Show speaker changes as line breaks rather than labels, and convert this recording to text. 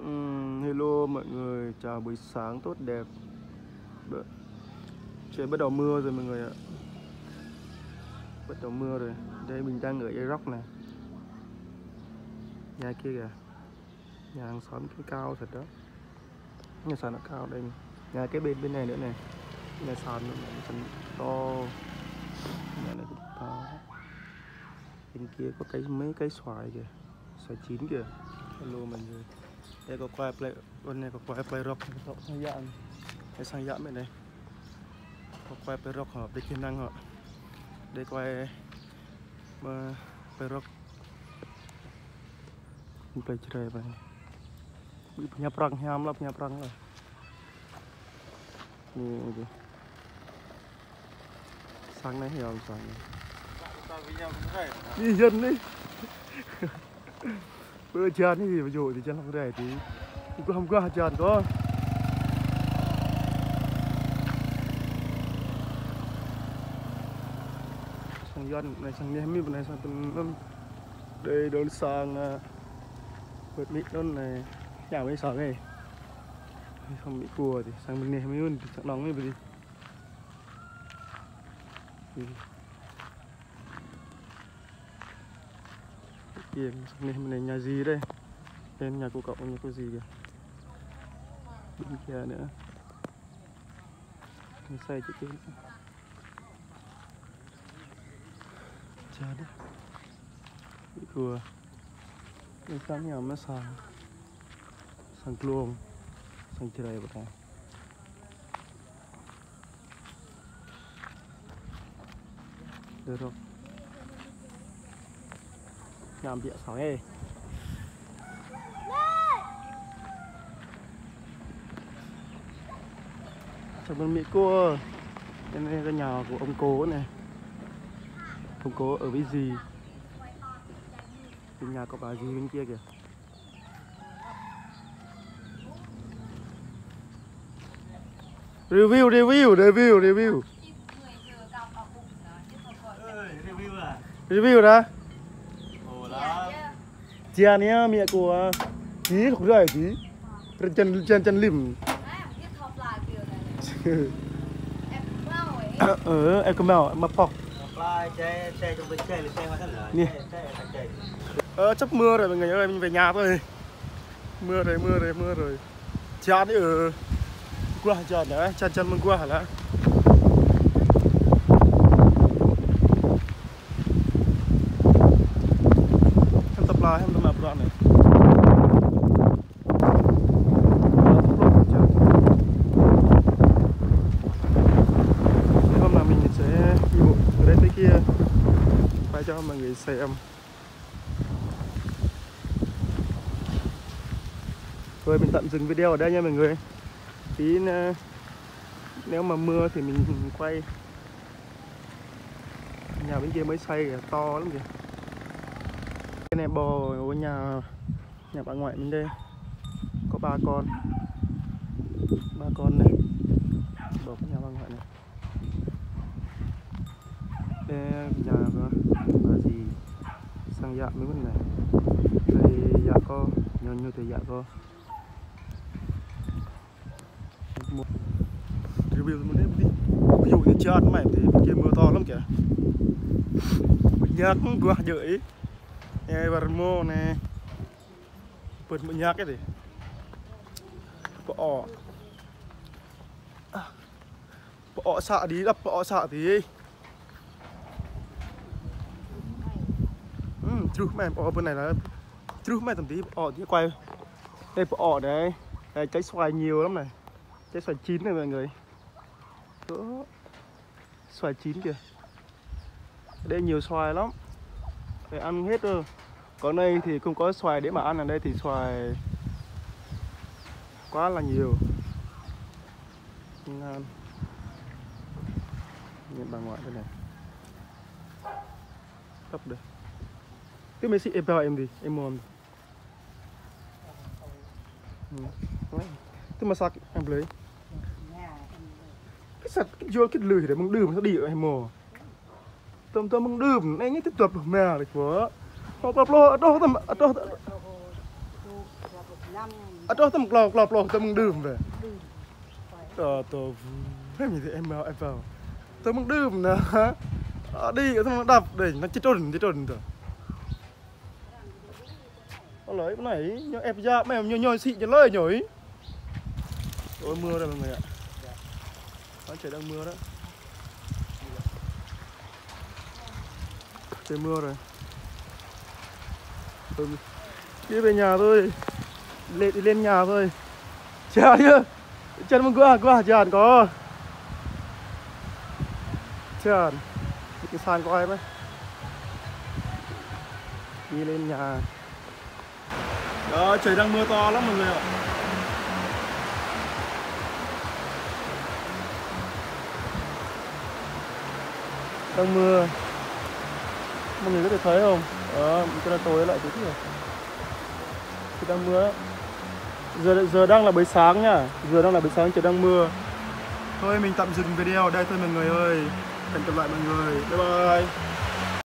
Hello mọi người, chào buổi sáng tốt đẹp. Trời bắt đầu mưa rồi mọi người ạ. Bắt đầu mưa rồi. Đây mình đang ở Iraq này. Nhà kia kìa. Nhà hàng xóm cái cao thật đó. Nhà sàn nó cao đây. Nhà cái bên này nữa này. Nhà sàn nó to. Nhà này cũng to. Bên kia có mấy cái xoài kìa. Xoài chín kìa. Hello mọi người. Đây có quay play, bên này có quay play rock, sang dạng, cái sang dạng bên này, có quay play rock họ, đây kỹ năng họ, đây quay play rock, play chơi vậy, bị nhà prang ham lắm, nhà prang rồi,นี่sang này hiểu sang đi dân đi, bữa chân thì ví dụ thì chân không rẻ thì không có chân có. Sang dân này sang này bên này sang tầm đây đón sang vượt mít đón này nhà mấy sáng này không bị cua thì sang bên này mới hơn sang nóng này gì kia sang này nhà gì đây bên nhà cô cậu nhà cô gì kìa bên kia nữa mình xây chỗ kia cha đấy bị cua cái sáng nhà mới sang luồng sang chơi một cái được rồi làm bịa sỏi ấy trong bên Mỹ cua đây cái nhà của ông cố này, ông cố ở với gì bên nhà có bà gì bên kia kìa. Review review đó chia nhá mẹ của tí không rời tí chân lìm em có mèo mà phọc nè sắp mưa rồi mọi người ơi, mình về nhà thôi. Mưa rồi chán đi qua chán đấy chân mình qua hả lá em tập lại em làm đoạn này hôm nào mình sẽ đi bộ từ đây tới kia phải cho mọi người xem. Rồi mình tạm dừng video ở đây nha mọi người. Tí nếu mà mưa thì mình quay nhà bên kia mới xây kìa, to lắm kìa. Cái này bò ở nhà bà ngoại mình đây có ba con này, bò của nhà bà ngoại này. Đây nhà bà gì sang dạ mấy con này, đây dạ co nhiều thì dạ co. Review một đêm đi. Ví dụ như chợ mày thì kia mưa to lắm kìa. Mình nhạc quá dữ. Nghe Vermo nè. Bật một nhạc cái gì. Bỏ xạ đi, đập bỏ xạ thì. Chú mày bỏ bên này là chú mày tầm tí bỏ tí quay. Đây bỏ đấy. Đây trái xoài nhiều lắm này. Trái xoài chín này mọi người. Đó. Xoài chín kìa. Đây nhiều xoài lắm. Phải ăn hết rồi. Còn đây thì không có xoài để mà ăn, ở đây thì xoài quá là nhiều. Ngon. Nhìn bà ngoại đây này. Tấp đây. Cái mấy chị em bảo em gì? Em mua. Thế mà sao em lấy? Cái sạch vô cái lười để mong đường nó đi ở em mồ. Tôm mong đường này nhất tiếp tục mèo được quá. Nó tập lo đó tầm đó. Đó tao một tao mừng đơm về. Tao em gì thì em vào. Tao mừng đơm nè. Đi tao nó đập để nó chết trồn rồi. Nó lấy cái này em ra mày nhoi xị cho lời nhổi. Ôi mưa rồi mọi người ạ. Trời đang mưa đó. Trời mưa rồi. Đi về nhà thôi. Đi lên nhà thôi. Chà chưa. Chân mừng qua chàn có. Chàn. Cái sàn có ai mấy. Đi lên nhà. Đó, trời đang mưa to lắm mọi người ạ. Đang mưa. Mọi người có thể thấy không? Đó, cho nó tối lại chút rồi. Trời đang mưa đó. Giờ đang là buổi sáng nhá. Giờ đang là buổi sáng, trời đang mưa. Thôi mình tạm dừng video ở đây thôi mọi người ơi. Hẹn gặp lại mọi người. Bye bye.